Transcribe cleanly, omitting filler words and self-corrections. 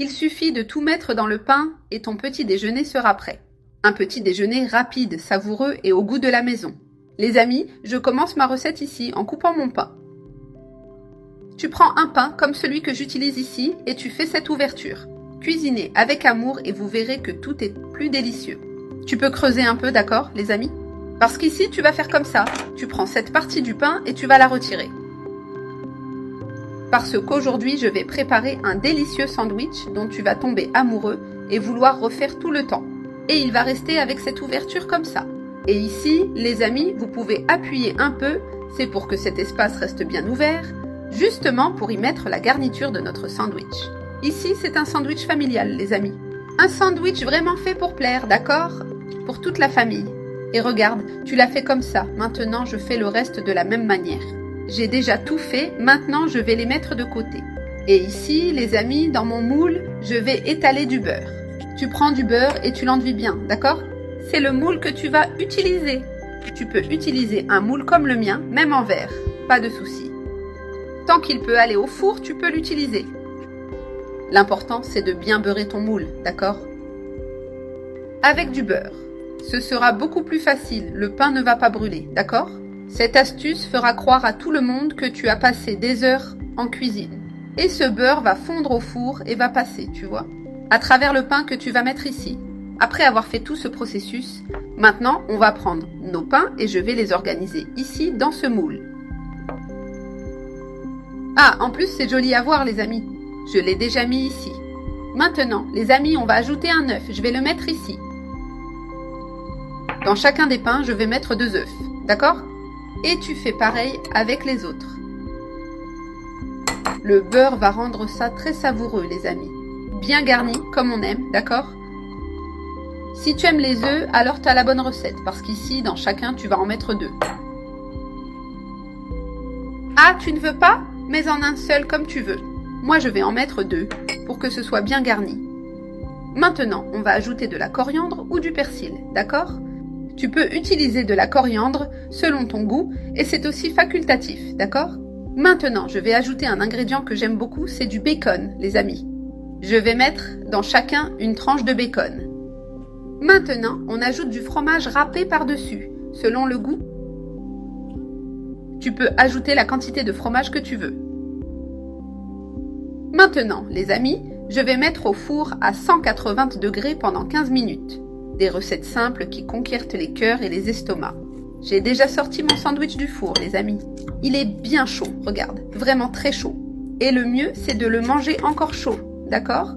Il suffit de tout mettre dans le pain et ton petit déjeuner sera prêt. Un petit déjeuner rapide, savoureux et au goût de la maison. Les amis, je commence ma recette ici en coupant mon pain. Tu prends un pain comme celui que j'utilise ici et tu fais cette ouverture. Cuisinez avec amour et vous verrez que tout est plus délicieux. Tu peux creuser un peu, d'accord, les amis? Parce qu'ici, tu vas faire comme ça. Tu prends cette partie du pain et tu vas la retirer. Parce qu'aujourd'hui, je vais préparer un délicieux sandwich dont tu vas tomber amoureux et vouloir refaire tout le temps. Et il va rester avec cette ouverture comme ça. Et ici, les amis, vous pouvez appuyer un peu, c'est pour que cet espace reste bien ouvert, justement pour y mettre la garniture de notre sandwich. Ici, c'est un sandwich familial, les amis. Un sandwich vraiment fait pour plaire, d'accord? Pour toute la famille. Et regarde, tu l'as fait comme ça. Maintenant, je fais le reste de la même manière. J'ai déjà tout fait, maintenant je vais les mettre de côté. Et ici, les amis, dans mon moule, je vais étaler du beurre. Tu prends du beurre et tu l'enduis bien, d'accord? C'est le moule que tu vas utiliser. Tu peux utiliser un moule comme le mien, même en verre, pas de souci. Tant qu'il peut aller au four, tu peux l'utiliser. L'important, c'est de bien beurrer ton moule, d'accord? Avec du beurre. Ce sera beaucoup plus facile, le pain ne va pas brûler, d'accord? Cette astuce fera croire à tout le monde que tu as passé des heures en cuisine. Et ce beurre va fondre au four et va passer, tu vois, à travers le pain que tu vas mettre ici. Après avoir fait tout ce processus, maintenant on va prendre nos pains et je vais les organiser ici dans ce moule. Ah, en plus c'est joli à voir les amis. Je l'ai déjà mis ici. Maintenant, les amis, on va ajouter un œuf. Je vais le mettre ici. Dans chacun des pains, je vais mettre 2 œufs. D'accord? Et tu fais pareil avec les autres. Le beurre va rendre ça très savoureux, les amis. Bien garni, comme on aime, d'accord? Si tu aimes les œufs, alors tu as la bonne recette, parce qu'ici, dans chacun, tu vas en mettre 2. Ah, tu ne veux pas? Mets en un seul comme tu veux. Moi, je vais en mettre 2, pour que ce soit bien garni. Maintenant, on va ajouter de la coriandre ou du persil, d'accord? Tu peux utiliser de la coriandre selon ton goût et c'est aussi facultatif, d'accord? Maintenant, je vais ajouter un ingrédient que j'aime beaucoup, c'est du bacon, les amis. Je vais mettre dans chacun une tranche de bacon. Maintenant, on ajoute du fromage râpé par-dessus, selon le goût. Tu peux ajouter la quantité de fromage que tu veux. Maintenant, les amis, je vais mettre au four à 180 degrés pendant 15 minutes. Des recettes simples qui conquièrent les cœurs et les estomacs. J'ai déjà sorti mon sandwich du four, les amis. Il est bien chaud, regarde, vraiment très chaud. Et le mieux, c'est de le manger encore chaud, d'accord ?